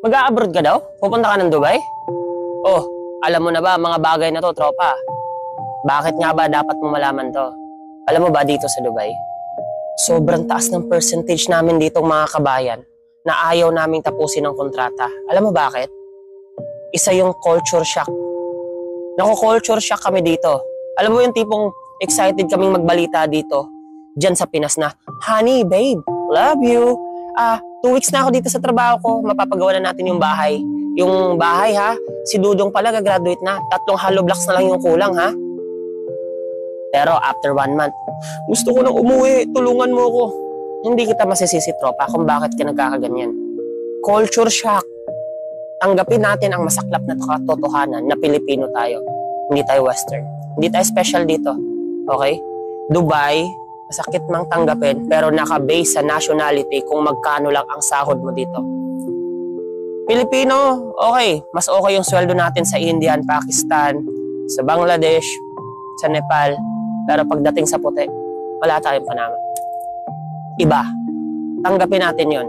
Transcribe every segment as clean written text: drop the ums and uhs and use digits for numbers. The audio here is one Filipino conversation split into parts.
Mag-a-abroad ka daw? Pupunta ka ng Dubai? Oh, alam mo na ba mga bagay na to, tropa? Bakit nga ba dapat mo malaman to? Alam mo ba dito sa Dubai? Sobrang taas ng percentage namin ditong mga kabayan na ayaw naming tapusin ng kontrata. Alam mo bakit? Isa yung culture shock. Nako-culture shock kami dito. Alam mo yung tipong excited kaming magbalita dito dyan sa Pinas na, "Honey, babe, love you. 2 weeks na ako dito sa trabaho ko. Mapapagawa na natin yung bahay." Yung bahay ha, si Dudong pala gagraduate na. 3 hollow blocks na lang yung kulang ha. Pero after 1 month, gusto ko nang umuwi, tulungan mo ko. Hindi kita masisisi, tropa, kung bakit ka nagkakaganyan. Culture shock. Tanggapin natin ang masaklap na katotohanan na Pilipino tayo. Hindi tayo Western. Hindi tayo special dito. Okay? Dubai, masakit mang tanggapin, pero naka-base sa nationality kung magkano lang ang sahod mo dito. Pilipino, okay. Mas okay yung sweldo natin sa India, Pakistan, sa Bangladesh, sa Nepal. Pero pagdating sa puti, wala tayong panama. Iba. Tanggapin natin yon.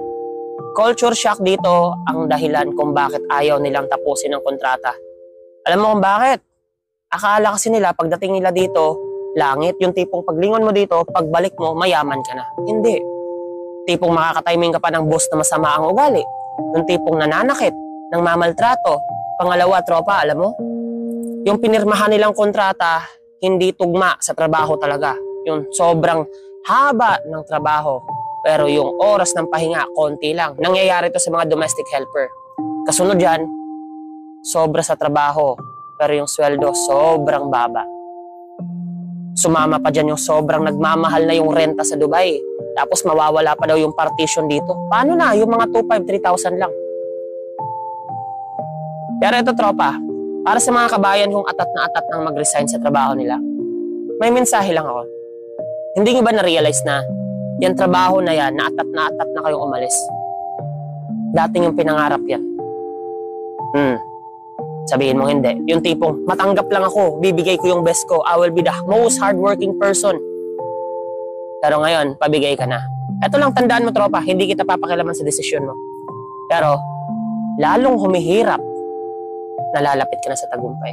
Culture shock dito ang dahilan kung bakit ayaw nilang tapusin ang kontrata. Alam mo kung bakit? Akala kasi nila pagdating nila dito, langit, yung tipong paglingon mo dito, pagbalik mo, mayaman ka na. Hindi. Tipong makakatiming ka pa ng boss na masama ang ugali. Yung tipong nananakit, ng mamaltrato. Pangalawa, tropa, alam mo? Yung pinirmahan nilang kontrata, hindi tugma sa trabaho talaga. Yung sobrang haba ng trabaho. Pero yung oras ng pahinga, konti lang. Nangyayari to sa mga domestic helper. Kasunod yan, sobra sa trabaho. Pero yung sweldo, sobrang baba. Sumama pa dyan yung sobrang nagmamahal na yung renta sa Dubai. Tapos mawawala pa daw yung partition dito. Paano na? Yung mga 2,500, 3,000 lang. Pero ito, tropa, para sa mga kabayan kung atat na atat nang mag-resign sa trabaho nila, may mensahe lang ako. Hindi nyo ba na-realize na yung trabaho na yan, na atat na kayong umalis? Dating yung pinangarap yan. Sabihin mo hindi. Yung tipong, matanggap lang ako, bibigay ko yung best ko, I will be the most hardworking person. Pero ngayon, pabigay ka na. Ito lang, tandaan mo, tropa, hindi kita papakilaman sa desisyon mo. Pero, lalong humihirap, nalalapit ka na sa tagumpay.